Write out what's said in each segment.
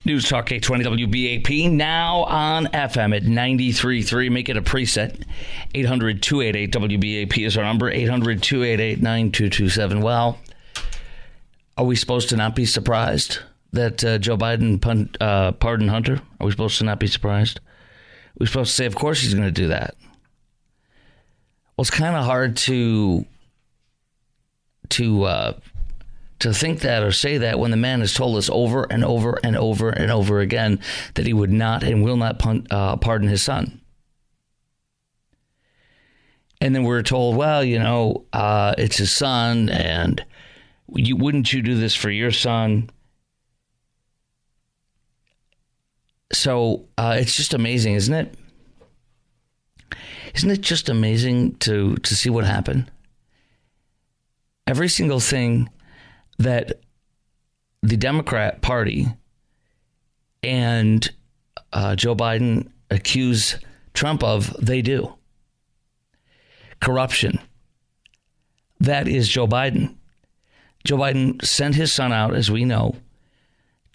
News Talk 820 WBAP, now on FM at 93.3. Make it a preset. 800-288-WBAP is our number. 800-288-9227. Well, are we supposed to not be surprised that Joe Biden pardoned Hunter? Are we supposed to not be surprised? We're supposed to say, of course he's going to do that. Well, it's kind of hard to think that or say that when the man has told us over and over and over and over again that he would not and will not pardon his son. And then we're told, well, it's his son, and wouldn't you do this for your son? So it's just amazing, isn't it? Isn't it just amazing to see what happened? Every single thing that the Democrat Party and Joe Biden accuse Trump of, they do. Corruption. That is Joe Biden. Joe Biden sent his son out, as we know,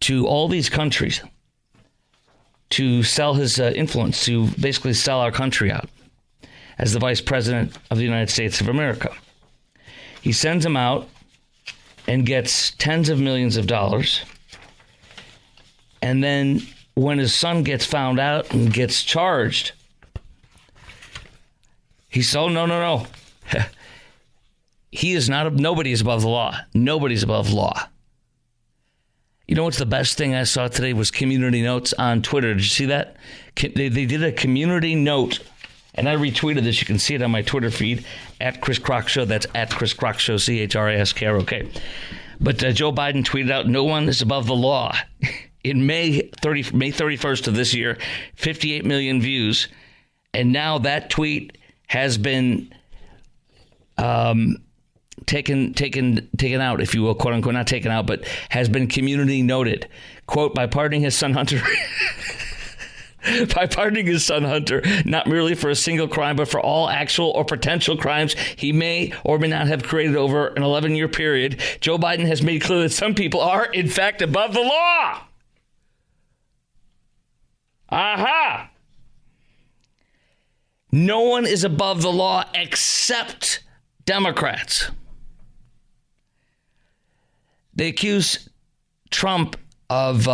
to all these countries to sell his influence, to basically sell our country out as the vice president of the United States of America. He sends him out and gets tens of millions of dollars. And then when his son gets found out and gets charged, he's so, no. He is not, nobody is above the law. Nobody's above the law. You know what's the best thing I saw today was community notes on Twitter. Did you see that? They did a community note, and I retweeted this. You can see it on my Twitter feed, at Chris Crock Show. That's at Chris Crock Show, CHRISKROK. But Joe Biden tweeted out, no one is above the law. In May 31st of this year, 58 million views. And now that tweet has been taken out, if you will, quote unquote, not taken out, but has been community noted. Quote, by pardoning his son Hunter... By pardoning his son Hunter, not merely for a single crime, but for all actual or potential crimes he may or may not have created over an 11-year period, Joe Biden has made clear that some people are, in fact, above the law. Aha! No one is above the law except Democrats. They accuse Trump of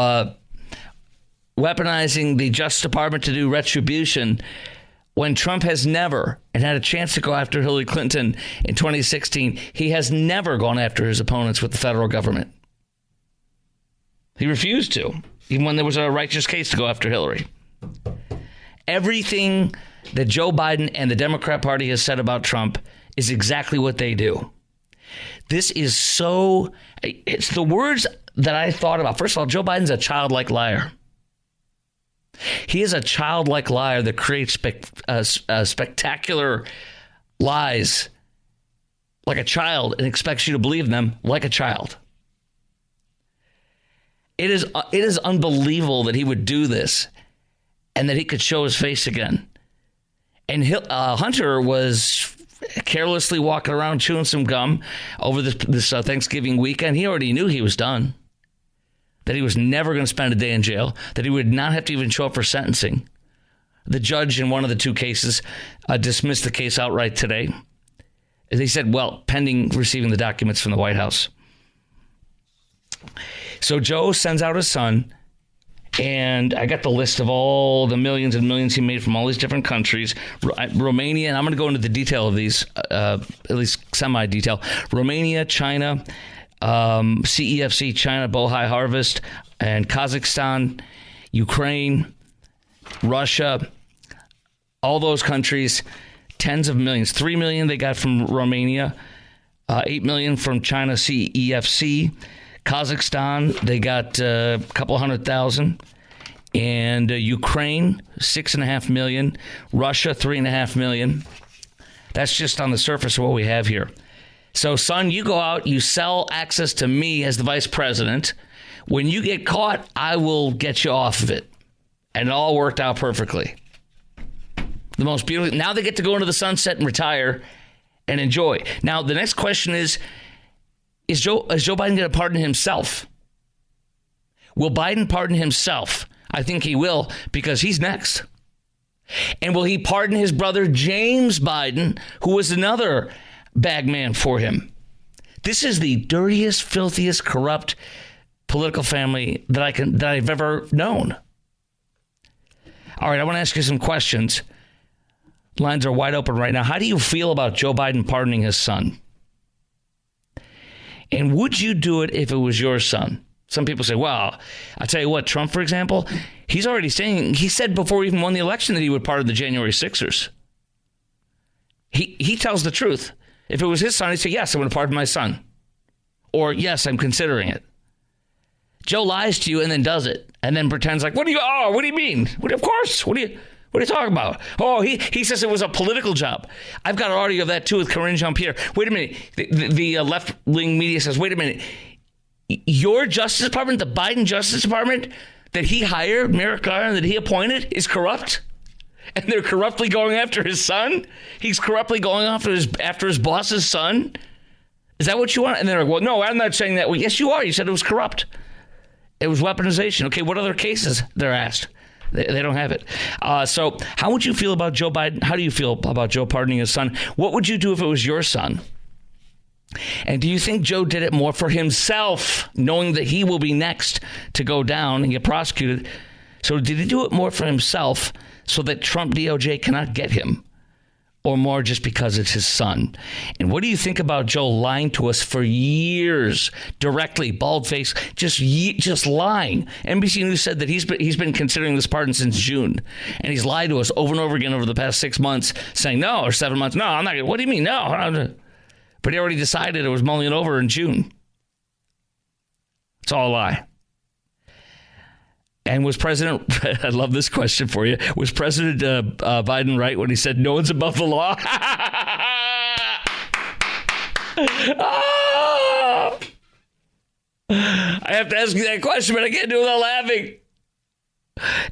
weaponizing the Justice Department to do retribution when Trump has never, and had a chance to go after Hillary Clinton in 2016, he has never gone after his opponents with the federal government. He refused to, even when there was a righteous case to go after Hillary. Everything that Joe Biden and the Democrat Party has said about Trump is exactly what they do. This is so, it's the words that I thought about. First of all, Joe Biden's a childlike liar. He is a childlike liar that creates spectacular lies like a child and expects you to believe them like a child. It is unbelievable that he would do this and that he could show his face again. And Hunter was carelessly walking around chewing some gum over this Thanksgiving weekend. He already knew he was done. That he was never going to spend a day in jail, that he would not have to even show up for sentencing. The judge in one of the two cases dismissed the case outright today. They said, well, pending receiving the documents from the White House. So Joe sends out his son, and I got the list of all the millions and millions he made from all these different countries. Romania, and I'm going to go into the detail of these, at least semi-detail. Romania, China, CEFC, China, Bohai Harvest, and Kazakhstan, Ukraine, Russia, all those countries, tens of millions. 3 million they got from Romania, 8 million from China, CEFC. Kazakhstan, they got a couple 100,000. And Ukraine, 6.5 million. Russia, 3.5 million. That's just on the surface of what we have here. So, son, you go out, you sell access to me as the vice president. When you get caught, I will get you off of it. And it all worked out perfectly. The most beautiful. Now they get to go into the sunset and retire and enjoy. Now, the next question is Joe Biden going to pardon himself? Will Biden pardon himself? I think he will, because he's next. And will he pardon his brother James Biden, who was another bag man for him? This is the dirtiest, filthiest, corrupt political family that I've ever known. All right, I want to ask you some questions. Lines are wide open right now. How do you feel about Joe Biden pardoning his son? And would you do it if it was your son? Some people say, well, I'll tell you what, Trump, for example, he's already saying, he said before he even won the election that he would pardon the January 6ers. He tells the truth. If it was his son, he'd say, yes, I'm going to pardon my son. Or, yes, I'm considering it. Joe lies to you and then does it. And then pretends like, what do you mean? Of course. What are you talking about? Oh, he says it was a political job. I've got an audio of that, too, with Karine Jean-Pierre. Wait a minute. The left-wing media says, wait a minute. Your Justice Department, the Biden Justice Department that he hired, Merrick Garland, that he appointed, is corrupt? And they're corruptly going after his son? He's corruptly going after his boss's son? Is that what you want? And they're like, well, no, I'm not saying that. Well, yes, you are. You said it was corrupt. It was weaponization. Okay, what other cases? They're asked. They don't have it. So how would you feel about Joe Biden? How do you feel about Joe pardoning his son? What would you do if it was your son? And do you think Joe did it more for himself, knowing that he will be next to go down and get prosecuted? So did he do it more for himself so that Trump DOJ cannot get him? Or more just because it's his son? And what do you think about Joe lying to us for years, directly, bald-faced, just lying? NBC News said that he's been considering this pardon since June. And he's lied to us over and over again over the past 6 months, saying no, or 7 months. No, I'm not. What do you mean? No. But he already decided it was mulling it over in June. It's all a lie. And was President, I love this question for you, was President Biden right when he said no one's above the law? Oh! I have to ask you that question, but I can't do it without laughing.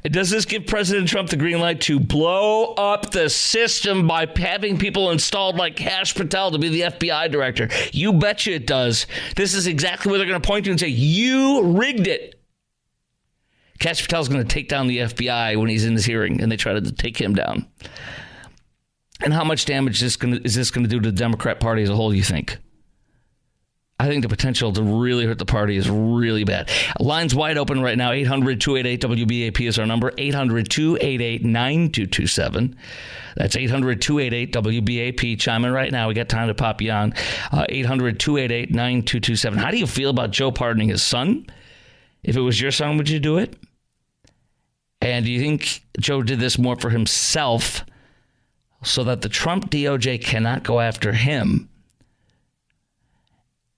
And does this give President Trump the green light to blow up the system by having people installed like Kash Patel to be the FBI director? You betcha it does. This is exactly where they're going to point to and say, you rigged it. Kash Patel's going to take down the FBI when he's in this hearing, and they try to take him down. And how much damage is this going to do to the Democrat Party as a whole, you think? I think the potential to really hurt the party is really bad. Lines wide open right now. 800-288-WBAP is our number. 800-288-9227. That's 800-288-WBAP. Chime in right now. We got time to pop you on. 800-288-9227. How do you feel about Joe pardoning his son? If it was your son, would you do it? And do you think Joe did this more for himself so that the Trump DOJ cannot go after him?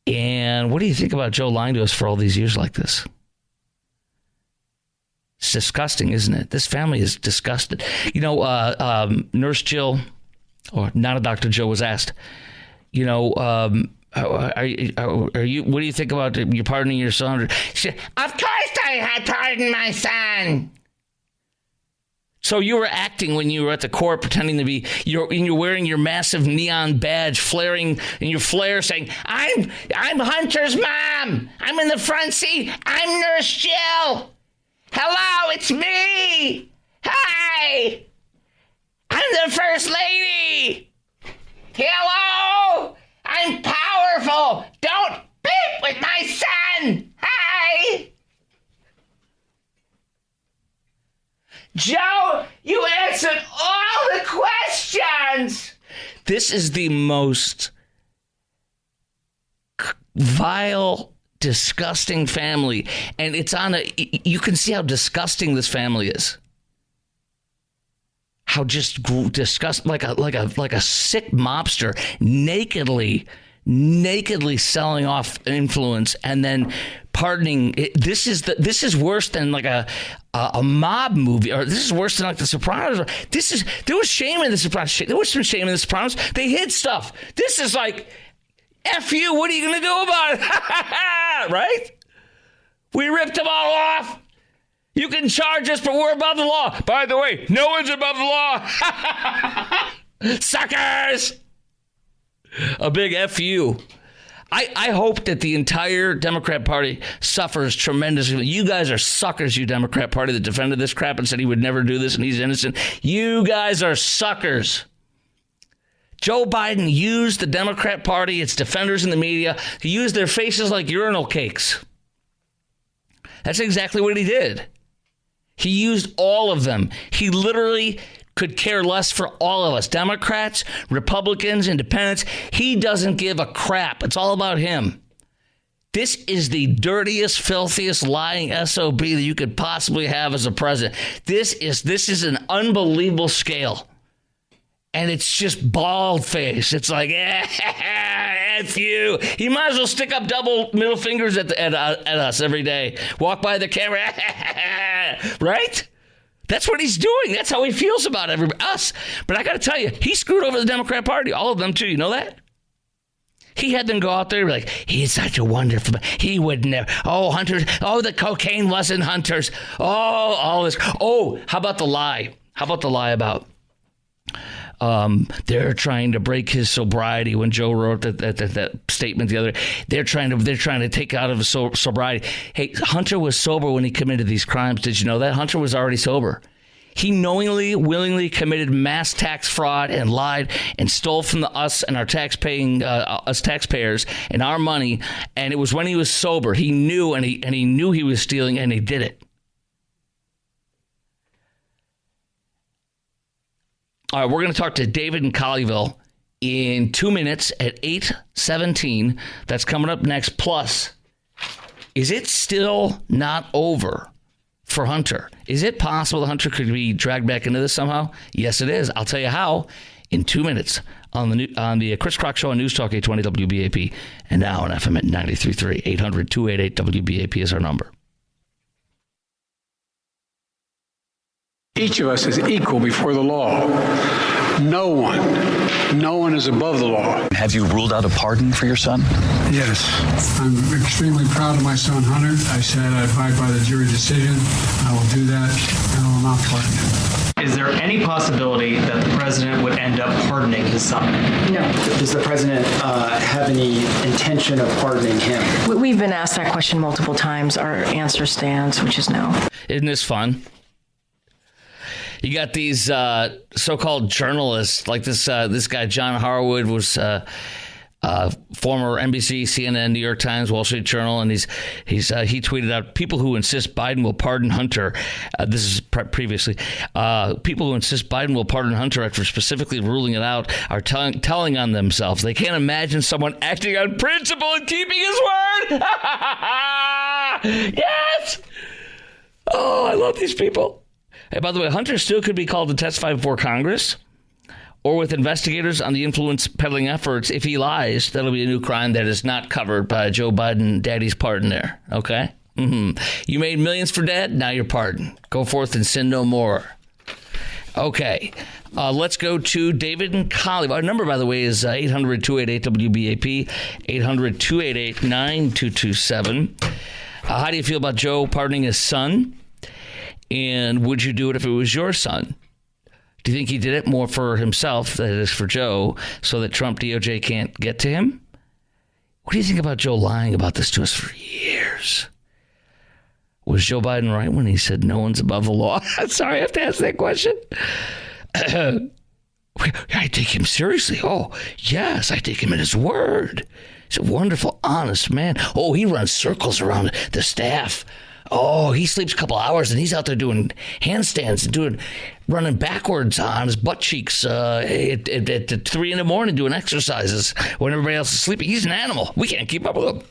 And what do you think about Joe lying to us for all these years like this? It's disgusting, isn't it? This family is disgusted. You know, Nurse Jill, or not a Dr. Joe, was asked, you know, are you? What do you think about you pardoning your son? She said, of course I had pardoned my son. So you were acting when you were at the court, pretending to be, you're wearing your massive neon badge, flaring in your flare, saying, I'm Hunter's mom. I'm in the front seat. I'm Nurse Jill. Hello, it's me. Hi. I'm the First Lady. Hello. I'm powerful. Don't beep with my son. Hi. Joe, you answered all the questions. This is the most vile, disgusting family. And it's on you can see how disgusting this family is. How just disgusting, like a sick mobster, nakedly selling off influence and then pardoning. This is worse than like a mob movie, or this is worse than like The Sopranos. There was shame in The Sopranos. There was some shame in The Sopranos. They hid stuff. This is like, F you, what are you going to do about it? Right? We ripped them all off. You can charge us, but we're above the law. By the way, no one's above the law. Suckers! A big F you. I hope that the entire Democrat Party suffers tremendously. You guys are suckers, you Democrat Party that defended this crap and said he would never do this and he's innocent. You guys are suckers. Joe Biden used the Democrat Party, its defenders in the media, to use their faces like urinal cakes. That's exactly what he did. He used all of them. He literally could care less for all of us. Democrats, Republicans, Independents. He doesn't give a crap. It's all about him. This is the dirtiest, filthiest, lying SOB that you could possibly have as a president. This is an unbelievable scale. And it's just bald face. It's like, F you. He might as well stick up double middle fingers at us every day. Walk by the camera. Right? That's what he's doing. That's how he feels about us. But I got to tell you, he screwed over the Democrat Party. All of them, too. You know that? He had them go out there and be like, he's such a wonderful, he would never, Hunters, the cocaine wasn't Hunters. All this. How about the lie? How about the lie about they're trying to break his sobriety when Joe wrote that statement the other day. They're trying to take out of his sobriety. Hey, Hunter was sober when he committed these crimes. Did you know that? Hunter was already sober. He knowingly, willingly committed mass tax fraud and lied and stole from us and our us taxpayers and our money. And it was when he was sober. He knew and he knew he was stealing and he did it. All right, we're going to talk to David in Colleyville in 2 minutes at 8:17. That's coming up next. Plus, is it still not over for Hunter? Is it possible that Hunter could be dragged back into this somehow? Yes, it is. I'll tell you how in 2 minutes on the Chris Crock Show on News Talk 820 WBAP and now on FM at 93.3. 800-288 WBAP is our number. Each of us is equal before the law. No one is above the law. Have you ruled out a pardon for your son? Yes. I'm extremely proud of my son, Hunter. I said I abide by the jury decision. I will do that, and I will not pardon him. Is there any possibility that the president would end up pardoning his son? No. Does the president have any intention of pardoning him? We've been asked that question multiple times. Our answer stands, which is no. Isn't this fun? You got these so-called journalists, like this guy, John Harwood, was former NBC, CNN, New York Times, Wall Street Journal, and he tweeted out, people who insist Biden will pardon Hunter, this is previously, people who insist Biden will pardon Hunter after specifically ruling it out are telling on themselves. They can't imagine someone acting on principle and keeping his word. Yes! Oh, I love these people. Hey, by the way, Hunter still could be called to testify before Congress or with investigators on the influence peddling efforts. If he lies, that'll be a new crime that is not covered by Joe Biden, daddy's pardon there. Okay? You made millions for dad, now you're pardoned. Go forth and sin no more. Okay. Let's go to David in Colleyville. Our number, by the way, is 800-288-WBAP, 800-288-9227. How do you feel about Joe pardoning his son? And would you do it if it was your son? Do you think he did it more for himself, that is for Joe, so that Trump DOJ can't get to him? What do you think about Joe lying about this to us for years? Was Joe Biden right when he said no one's above the law? Sorry, I have to ask that question. I take him seriously. Oh, yes, I take him at his word. He's a wonderful, honest man. Oh, he runs circles around the staff. Oh, he sleeps a couple hours and he's out there doing handstands and running backwards on his butt cheeks at 3 a.m. doing exercises when everybody else is sleeping. He's an animal. We can't keep up with him.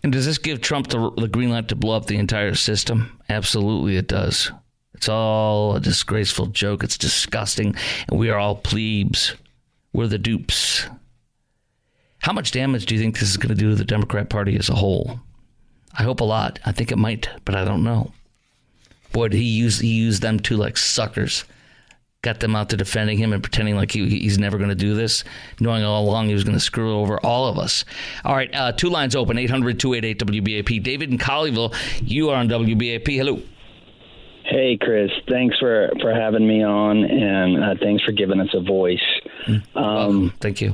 And does this give Trump the green light to blow up the entire system? Absolutely it does. It's all a disgraceful joke. It's disgusting. And we are all plebes. We're the dupes. How much damage do you think this is going to do to the Democrat Party as a whole? I hope a lot. I think it might, but I don't know. Boy, did he used them too like suckers. Got them out there defending him and pretending like he's never going to do this, knowing all along he was going to screw over all of us. All right, two lines open, 800-288-WBAP. David in Colleyville, you are on WBAP. Hello. Hey, Chris. Thanks for having me on, and thanks for giving us a voice. Thank you.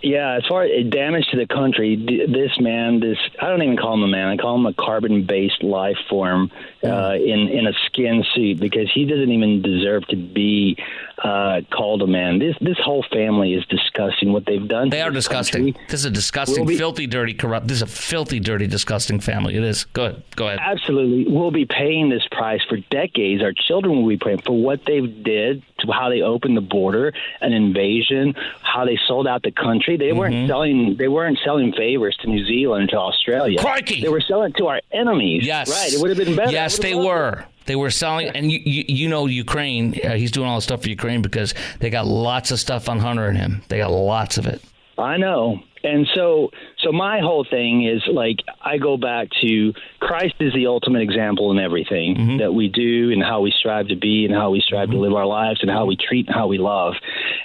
Yeah, as far as damage to the country, this man, I don't even call him a man. I call him a carbon-based life form in a skin suit, because he doesn't even deserve to be called a man. This whole family is disgusting what they've done. They are disgusting. Country. This is a disgusting, filthy, dirty, corrupt. This is a filthy, dirty, disgusting family. It is. Go ahead. Absolutely. We'll be paying this price for decades. Our children will be paying for what they did, to how they opened the border, an invasion, how they sold out the country. They weren't selling favors to New Zealand, to Australia. Crikey! They were selling to our enemies. Yes. Right. It would have been better. Yes, they were. They were selling, and you know Ukraine. He's doing all this stuff for Ukraine because they got lots of stuff on Hunter and him. They got lots of it. I know. And so my whole thing is, like, I go back to Christ is the ultimate example in everything that we do, and how we strive to be, and how we strive to live our lives, and how we treat and how we love.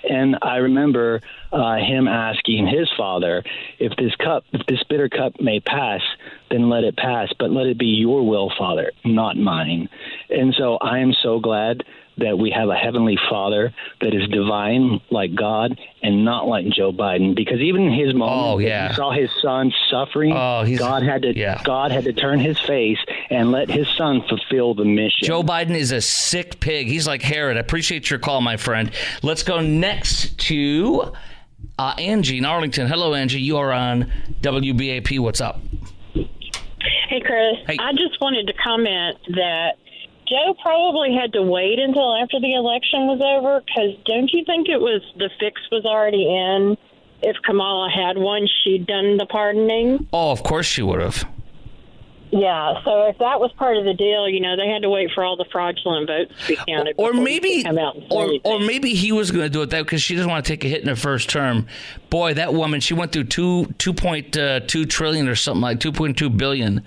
And I remember him asking his Father, if this bitter cup may pass, then let it pass, but let it be your will, Father, not mine. And so I am so glad that we have a heavenly Father that is divine like God and not like Joe Biden, because even in his moment, he saw his son suffering. God had to turn his face and let his son fulfill the mission. Joe Biden is a sick pig. He's like Herod. I appreciate your call, my friend. Let's go next to Angie in Arlington. Hello, Angie. You are on WBAP. What's up? Hey, Chris. Hey. I just wanted to comment that Joe probably had to wait until after the election was over, because don't you think the fix was already in? If Kamala had one, she'd done the pardoning. Oh, of course she would have. Yeah, so if that was part of the deal, they had to wait for all the fraudulent votes to be counted. Or maybe, come out and say or maybe he was going to do it that because she doesn't want to take a hit in her first term. Boy, that woman, she went through 2.2 trillion or something, like 2.2 billion.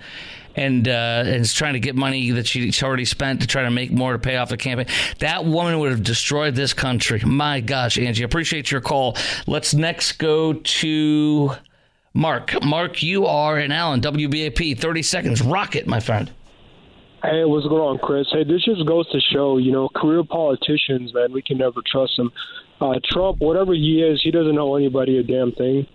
And is trying to get money that she's already spent to try to make more to pay off the campaign. That woman would have destroyed this country. My gosh, Angie, appreciate your call. Let's next go to Mark. Mark, you are in Allen, WBAP. 30 seconds. Rock it, my friend. Hey, what's going on, Chris? Hey, this just goes to show, career politicians, man, we can never trust them. Trump, whatever he is, he doesn't owe anybody a damn thing.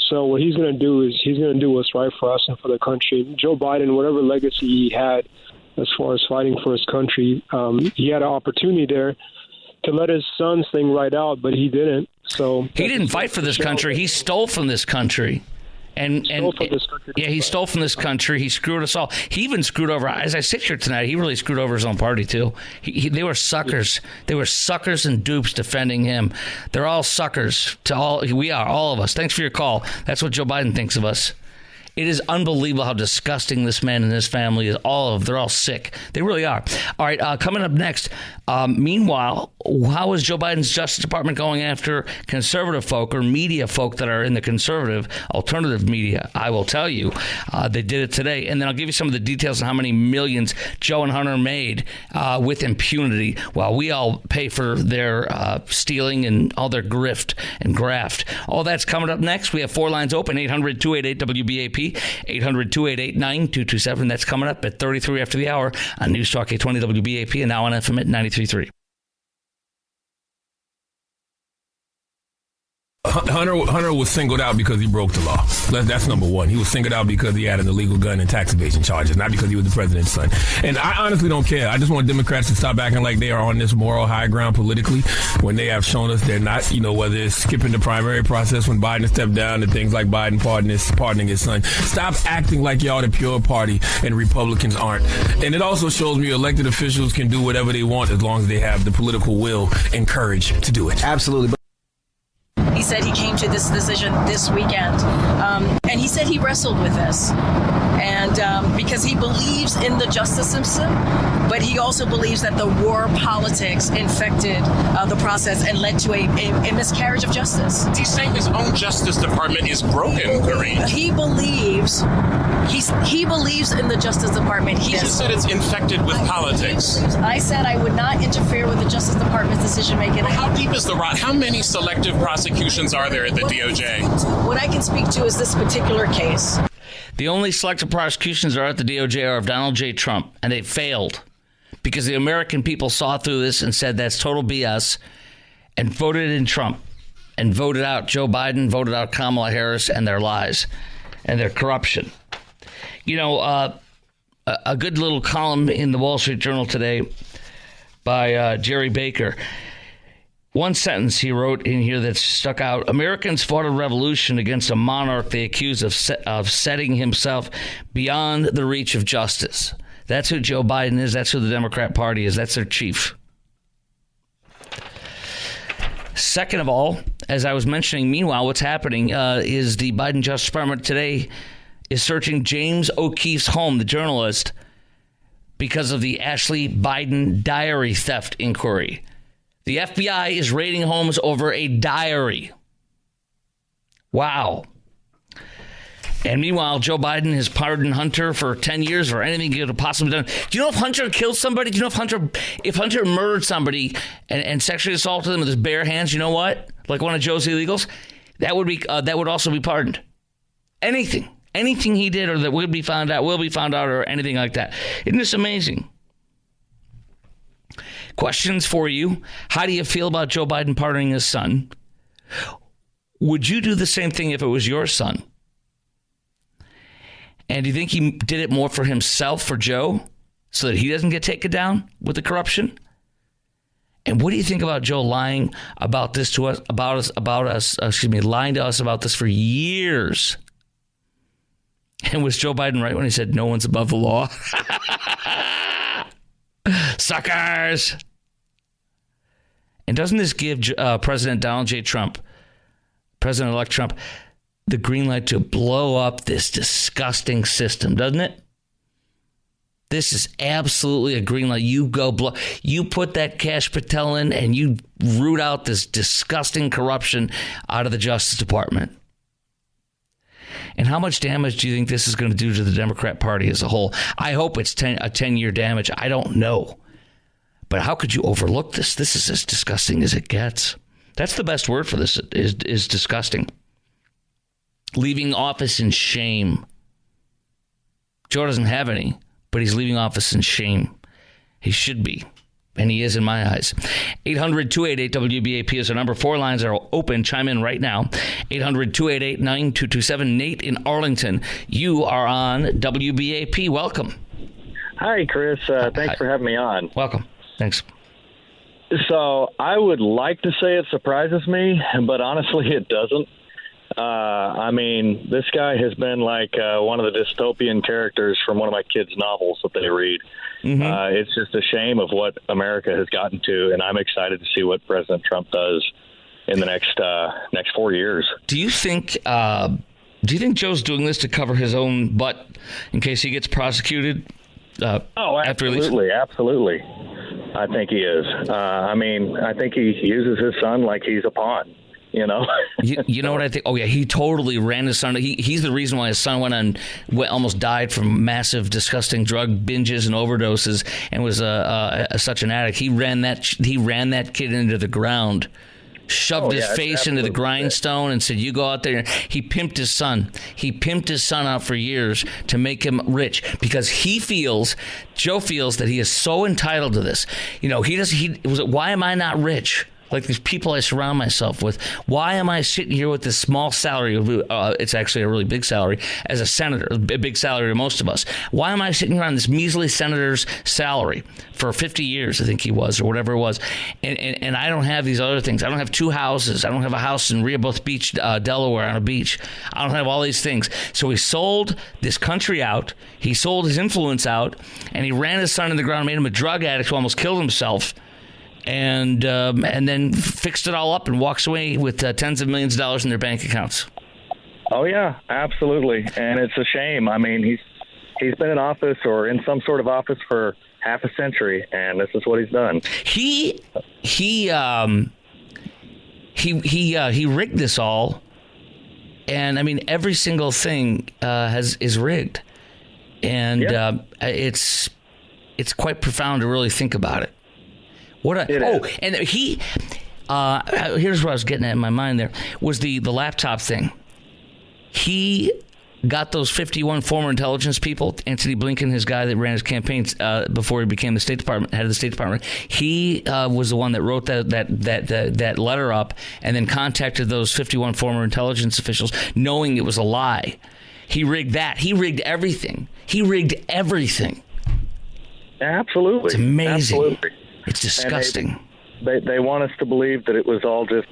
So what he's going to do is he's going to do what's right for us and for the country. Joe Biden, whatever legacy he had as far as fighting for his country, he had an opportunity there to let his son's thing right out, but he didn't. So he didn't fight for this country. He stole from this country. He stole from this country. He screwed us all. He even screwed over. As I sit here tonight, he really screwed over his own party too. They were suckers. They were suckers and dupes defending him. They're all suckers. We are, all of us. Thanks for your call. That's what Joe Biden thinks of us. It is unbelievable how disgusting this man and his family is. They're all sick. They really are. All right, coming up next. Meanwhile, how is Joe Biden's Justice Department going after conservative folk or media folk that are in the conservative alternative media? I will tell you, they did it today. And then I'll give you some of the details on how many millions Joe and Hunter made with impunity while we all pay for their stealing and all their grift and graft. All that's coming up next. We have 4 lines open, 800-288-WBAP. 800-288-9227. That's coming up at 33 after the hour on News Talk 820 WBAP and now on FM at 93.3. Hunter was singled out because he broke the law. That's number one. He was singled out because he had an illegal gun and tax evasion charges, not because he was the president's son. And I honestly don't care. I just want Democrats to stop acting like they are on this moral high ground politically when they have shown us they're not, whether it's skipping the primary process when Biden stepped down and things like Biden pardoning his son. Stop acting like y'all the pure party and Republicans aren't. And it also shows me elected officials can do whatever they want as long as they have the political will and courage to do it. Absolutely. He said he came to this decision this weekend, and he said he wrestled with this, and because he believes in the justice system, but he also believes that the war politics infected the process and led to a miscarriage of justice. He's saying his own Justice Department is broken, Karine. He believes in the Justice Department. He just said it's infected with politics. I said I would not interfere with the Justice Department's decision making. Well, how deep is the rot? How many selective prosecutions are there at the DOJ? What I can speak to is this particular case. The only selective prosecutions are at the DOJ are of Donald J. Trump, and they failed because the American people saw through this and said that's total BS and voted in Trump. and voted out Joe Biden, voted out Kamala Harris and their lies and their corruption. You know, a good little column in the Wall Street Journal today by Jerry Baker. One sentence he wrote in here that stuck out. Americans fought a revolution against a monarch they accused of setting himself beyond the reach of justice. That's who Joe Biden is. That's who the Democrat Party is. That's their chief. Second of all, as I was mentioning, meanwhile, what's happening is the Biden Justice Department today is searching James O'Keefe's home, the journalist, because of the Ashley Biden diary theft inquiry. The FBI is raiding homes over a diary. Wow. And meanwhile, Joe Biden has pardoned Hunter for 10 years for anything he could have possibly done. Do you know if Hunter killed somebody? Do you know if Hunter murdered somebody and sexually assaulted them with his bare hands? You know what? Like one of Joe's illegals? That would also be pardoned. Anything he did or that will be found out or anything like that. Isn't this amazing? Questions for you. How do you feel about Joe Biden pardoning his son? Would you do the same thing if it was your son? And do you think he did it more for himself, for Joe, so that he doesn't get taken down with the corruption? And what do you think about Joe lying about this to us, lying to us about this for years? And was Joe Biden right when he said no one's above the law? Suckers! And doesn't this give President Donald J. Trump, President-elect Trump, the green light to blow up this disgusting system, doesn't it? This is absolutely a green light. You go you put that Kash Patel in and you root out this disgusting corruption out of the Justice Department. And how much damage do you think this is going to do to the Democrat Party as a whole? I hope it's a 10-year damage. I don't know. But how could you overlook this? This is as disgusting as it gets. That's the best word for this, is disgusting. Leaving office in shame. Joe doesn't have any, but he's leaving office in shame. He should be, and he is in my eyes. 800-288-WBAP is our number. 4 lines are open. Chime in right now. 800-288-9227. Nate in Arlington, you are on WBAP. Welcome. Hi, Chris. Thanks for having me on. Welcome. Thanks. So I would like to say it surprises me, but honestly, it doesn't. I mean, this guy has been like one of the dystopian characters from one of my kids' novels that they read. Mm-hmm. It's just a shame of what America has gotten to, and I'm excited to see what President Trump does in the next 4 years. Do you think Joe's doing this to cover his own butt in case he gets prosecuted? Absolutely. I think he is. I mean, I think he uses his son like he's a pawn. You know, you know what I think? Oh, yeah, he totally ran his son. He's the reason why his son almost died from massive, disgusting drug binges and overdoses, and was such an addict. He ran that kid into the ground, shoved his face into the grindstone, and said, "You go out there." He pimped his son. He pimped his son out for years to make him rich because Joe feels that he is so entitled to this. You know, why am I not rich? Like these people I surround myself with. Why am I sitting here with this small salary? It's actually a really big salary as a senator, a big salary to most of us. Why am I sitting here on this measly senator's salary for 50 years, I think he was, or whatever it was? And I don't have these other things. I don't have 2 houses. I don't have a house in Rehoboth Beach, Delaware on a beach. I don't have all these things. So he sold this country out. He sold his influence out, and he ran his son in the ground, made him a drug addict who almost killed himself. And then fixed it all up and walks away with tens of millions of dollars in their bank accounts. Oh, yeah, absolutely. And it's a shame. I mean, he's been in office or in some sort of office for half a century, and this is what he's done. He rigged this all, and I mean every single thing is rigged, and it's quite profound to really think about it. And he, here's what I was getting at in my mind there, was the laptop thing. He got those 51 former intelligence people, Anthony Blinken, his guy that ran his campaigns before he became the State Department, head of the State Department, he was the one that wrote that letter up and then contacted those 51 former intelligence officials, knowing it was a lie. He rigged that. He rigged everything. Absolutely. It's amazing. Absolutely. It's disgusting. They want us to believe that it was all just,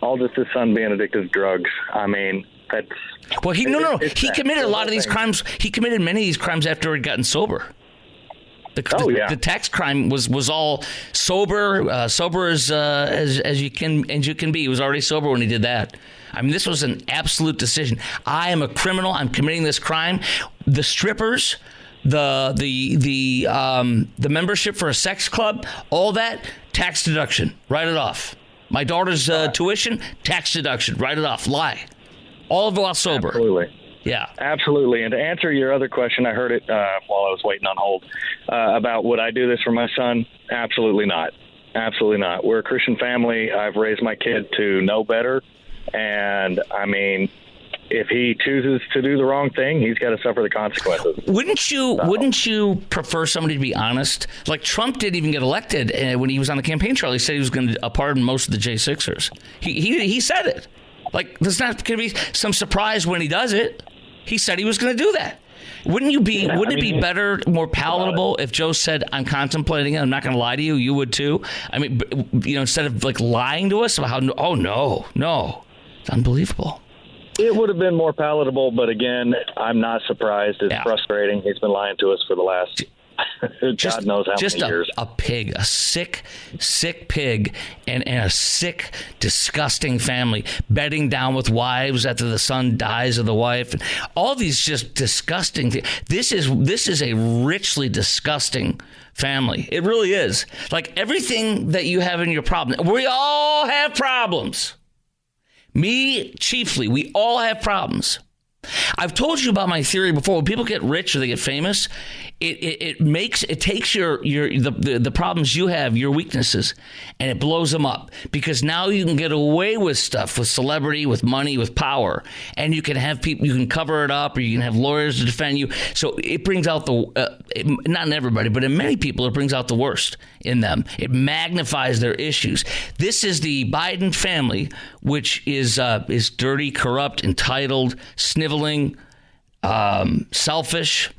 all just his son being addicted to drugs. I mean, that's... Well, he committed a lot of these crimes. He committed many of these crimes after he'd gotten sober. The tax crime was all sober as you can be. He was already sober when he did that. I mean, this was an absolute decision. I am a criminal. I'm committing this crime. The strippers, the membership for a sex club, all that, tax deduction. Write it off. My daughter's tuition, tax deduction. Write it off. Lie. All of it while sober. Absolutely. Yeah. Absolutely. And to answer your other question, I heard it while I was waiting on hold, about would I do this for my son? Absolutely not. Absolutely not. We're a Christian family. I've raised my kid to know better. And, I mean, if he chooses to do the wrong thing, he's got to suffer the consequences. Wouldn't you prefer somebody to be honest? Like Trump didn't even get elected when he was on the campaign trail. He said he was going to pardon most of the J6ers. He said it. Like, there's not going to be some surprise when he does it. He said he was going to do that. Wouldn't it be better, more palatable if Joe said, I'm contemplating it, I'm not going to lie to you, you would too? I mean, instead of like lying to us about how, oh, no, it's unbelievable. It would have been more palatable, but again, I'm not surprised. It's frustrating. He's been lying to us for the last God knows how many years. Just a pig, a sick pig, and a sick, disgusting family, bedding down with wives after the son dies of the wife. And all these just disgusting things. This is a richly disgusting family. It really is. Like everything that you have in your problem. We all have problems. Me, chiefly, we all have problems. I've told you about my theory before. When people get rich or they get famous, it takes the problems you have, your weaknesses, and it blows them up, because now you can get away with stuff, with celebrity, with money, with power, and you can have people, you can cover it up, or you can have lawyers to defend you. So it brings out not in everybody, but in many people, it brings out the worst in them. It magnifies their issues. This is the Biden family, which is dirty, corrupt, entitled, sniveling, selfish.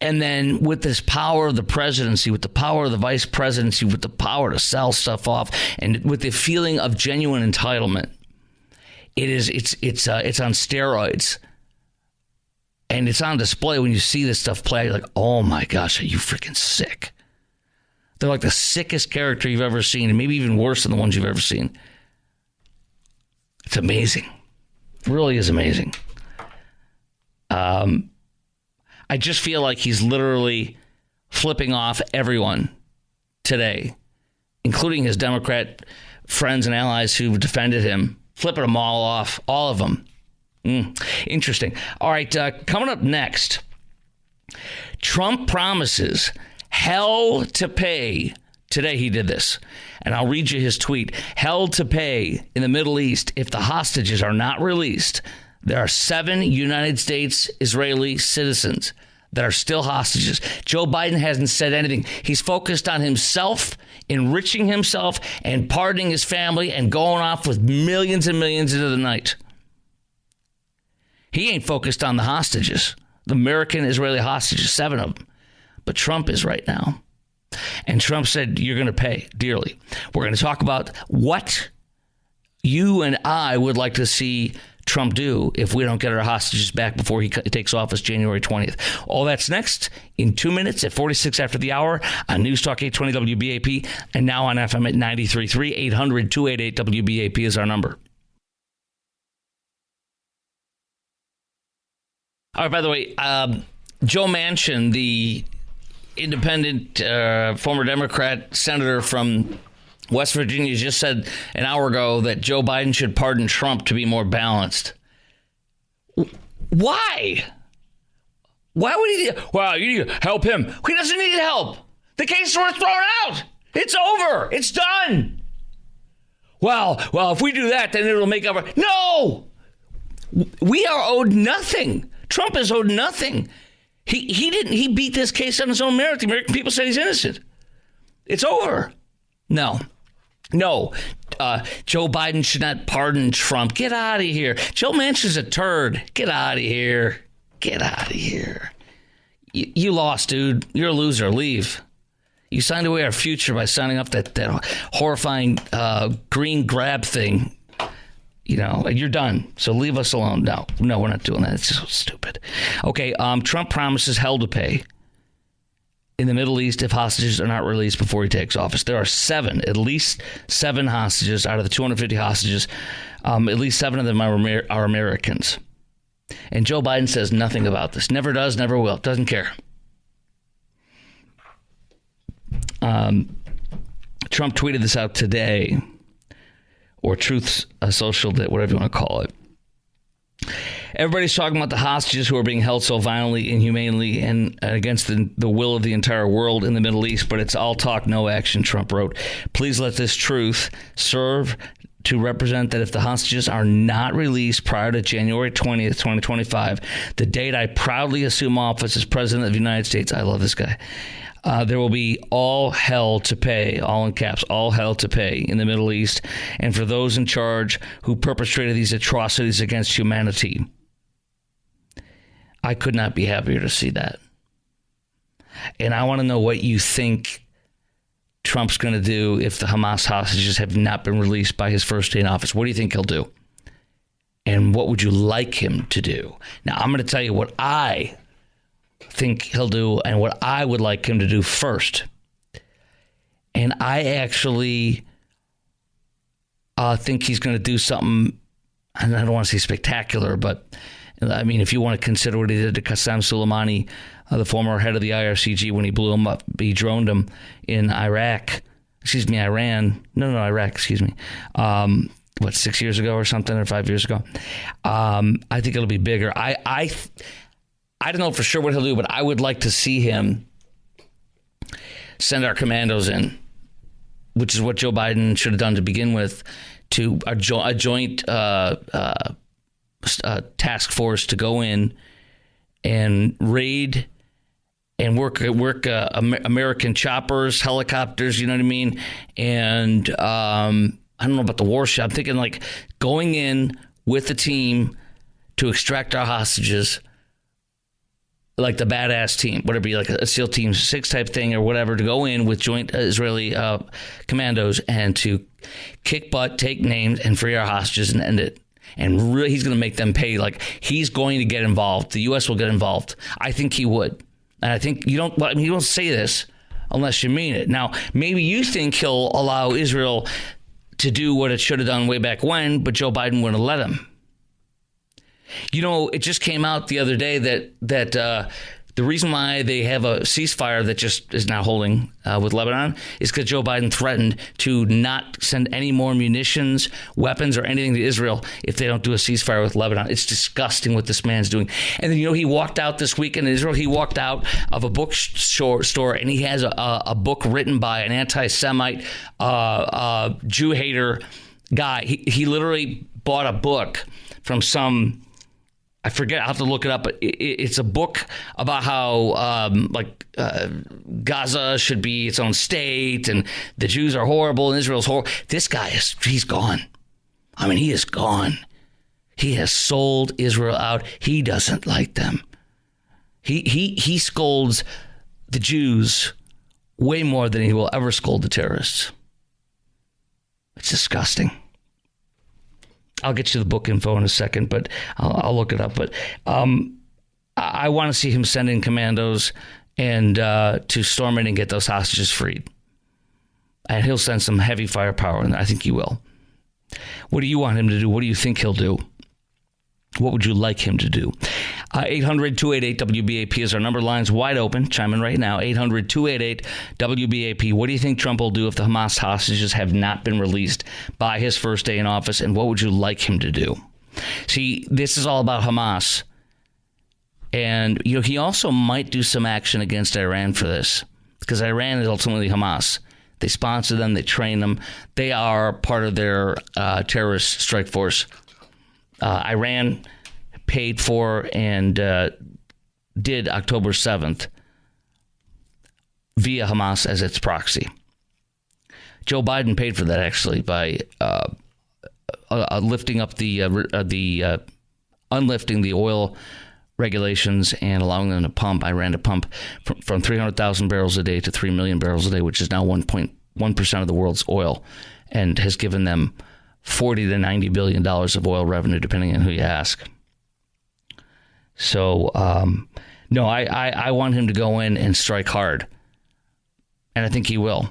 And then with this power of the presidency, with the power of the vice presidency, with the power to sell stuff off, and with the feeling of genuine entitlement, it's on steroids. And it's on display when you see this stuff play. You're like, oh my gosh, are you freaking sick? They're like the sickest character you've ever seen, and maybe even worse than the ones you've ever seen. It's amazing. It really is amazing. I just feel like he's literally flipping off everyone today, including his Democrat friends and allies who've defended him, flipping them all off, all of them. Interesting. All right, coming up next, Trump promises hell to pay. Today he did this, and I'll read you his tweet. Hell to pay in the Middle East if the hostages are not released. There are 7 United States Israeli citizens that are still hostages. Joe Biden hasn't said anything. He's focused on himself, enriching himself, and pardoning his family, and going off with millions and millions into the night. He ain't focused on the hostages, the American Israeli hostages, 7 of them. But Trump is right now. And Trump said, you're going to pay dearly. We're going to talk about what you and I would like to see Trump do if we don't get our hostages back before he takes office January 20th. All that's next in 2 minutes at 46 after the hour on News Talk 820 WBAP, and now on FM at 93.3. 800-288 WBAP is our number. All right, by the way, Joe Manchin, the independent former Democrat senator from West Virginia, just said an hour ago that Joe Biden should pardon Trump to be more balanced. Why? Why would he? Well, you need to help him. He doesn't need help. The case was thrown out. It's over. It's done. Well, if we do that, then it'll make up. No! We are owed nothing. Trump is owed nothing. He beat this case on his own merit. The American people said he's innocent. It's over. No. Joe Biden should not pardon Trump. Get out of here. Joe Manchin's a turd. Get out of here. You lost, dude. You're a loser. Leave. You signed away our future by signing up that horrifying green grab thing. And you're done. So leave us alone. No, we're not doing that. It's so stupid. Okay, Trump promises hell to pay in the Middle East if hostages are not released before he takes office. There are at least seven hostages out of the 250 hostages. At least 7 of them are Americans. And Joe Biden says nothing about this. Never does, never will. Doesn't care. Trump tweeted this out today, or Truth Social, whatever you want to call it. Everybody's talking about the hostages who are being held so violently, inhumanely, and against the will of the entire world in the Middle East, but it's all talk, no action, Trump wrote. Please let this truth serve to represent that if the hostages are not released prior to January 20th, 2025, the date I proudly assume office as President of the United States, I love this guy, there will be all hell to pay, all in caps, all hell to pay in the Middle East, and for those in charge who perpetrated these atrocities against humanity. I could not be happier to see that. And I want to know what you think Trump's going to do if the Hamas hostages have not been released by his first day in office. What do you think he'll do? And what would you like him to do? Now, I'm going to tell you what I think he'll do and what I would like him to do first. And I actually think he's going to do something, and I don't want to say spectacular, but I mean, if you want to consider what he did to Qasem Soleimani, the former head of the IRGC, when he blew him up, he droned him in Iran. Iraq, 6 years ago or something, or 5 years ago. I think it'll be bigger. I don't know for sure what he'll do, but I would like to see him send our commandos in, which is what Joe Biden should have done to begin with, to a joint task force to go in and raid and work American choppers, helicopters, you know what I mean? And I don't know about the warship. I'm thinking like going in with the team to extract our hostages, like the badass team, whatever it be, like a SEAL Team 6 type thing or whatever, to go in with joint Israeli commandos and to kick butt, take names, and free our hostages and end it. And really, he's going to make them pay. Like, he's going to get involved. The U.S. will get involved. I think he would. And I think you don't say this unless you mean it. Now, maybe you think he'll allow Israel to do what it should have done way back when, but Joe Biden wouldn't have let him. You know, it just came out the other day that the reason why they have a ceasefire that just is not holding with Lebanon is because Joe Biden threatened to not send any more munitions, weapons, or anything to Israel if they don't do a ceasefire with Lebanon. It's disgusting what this man's doing. And then, he walked out this weekend in Israel. He walked out of a bookstore and he has a book written by an anti-Semite, Jew hater guy. He literally bought a book from some, I forget, I'll have to look it up, but it's a book about how Gaza should be its own state and the Jews are horrible and Israel's horrible. This guy he's gone. I mean, he is gone. He has sold Israel out. He doesn't like them. He scolds the Jews way more than he will ever scold the terrorists. It's disgusting. I'll get you the book info in a second, but I'll look it up. But I want to see him send in commandos and to storm in and get those hostages freed. And he'll send some heavy firepower, and I think he will. What do you want him to do? What do you think he'll do? What would you like him to do? 800-288-WBAP is our number. Line's wide open. Chime in right now. 800-288-WBAP. What do you think Trump will do if the Hamas hostages have not been released by his first day in office? And what would you like him to do? See, this is all about Hamas. And, he also might do some action against Iran for this, because Iran is ultimately Hamas. They sponsor them. They train them. They are part of their terrorist strike force. Iran paid for and did October 7th via Hamas as its proxy. Joe Biden paid for that, actually, by lifting up unlifting the oil regulations and allowing them to pump, Iran to pump from 300,000 barrels a day to 3 million barrels a day, which is now 1.1% of the world's oil, and has given them $40 to $90 billion of oil revenue, depending on who you ask. So, no, I want him to go in and strike hard. And I think he will.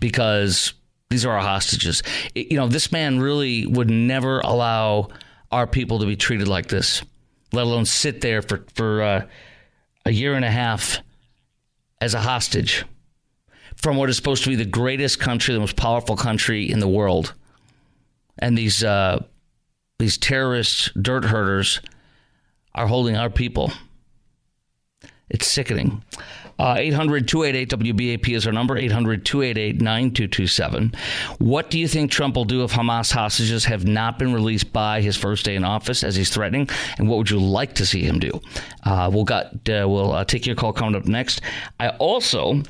Because these are our hostages. This man really would never allow our people to be treated like this, let alone sit there for a year and a half as a hostage from what is supposed to be the greatest country, the most powerful country in the world. And these terrorist dirt herders are holding our people. It's sickening. 800-288-WBAP is our number, 800-288-9227. What do you think Trump will do if Hamas hostages have not been released by his first day in office, as he's threatening? And what would you like to see him do? We'll take your call coming up next. I also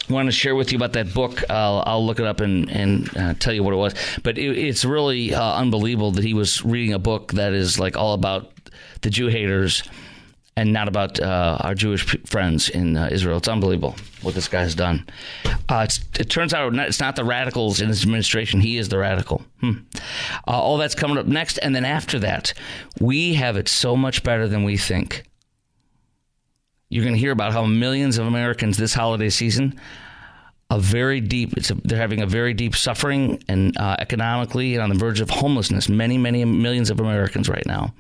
want to share with you about that book. I'll look it up and tell you what it was. But it's really unbelievable that he was reading a book that is like all about the Jew haters and not about our Jewish friends in Israel. It's unbelievable what this guy has done. It turns out it's not the radicals in his administration. He is the radical. All that's coming up next. And then after that, we have it so much better than we think. You're going to hear about how millions of Americans this holiday season they're having a very deep suffering and economically and on the verge of homelessness. Many, many millions of Americans right now.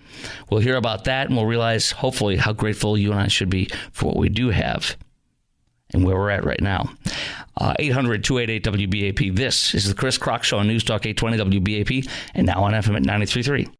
We'll hear about that and we'll realize, hopefully, how grateful you and I should be for what we do have and where we're at right now. 800-288-WBAP. This is the Chris Kroc Show on News Talk 820 WBAP and now on FM at 93.3.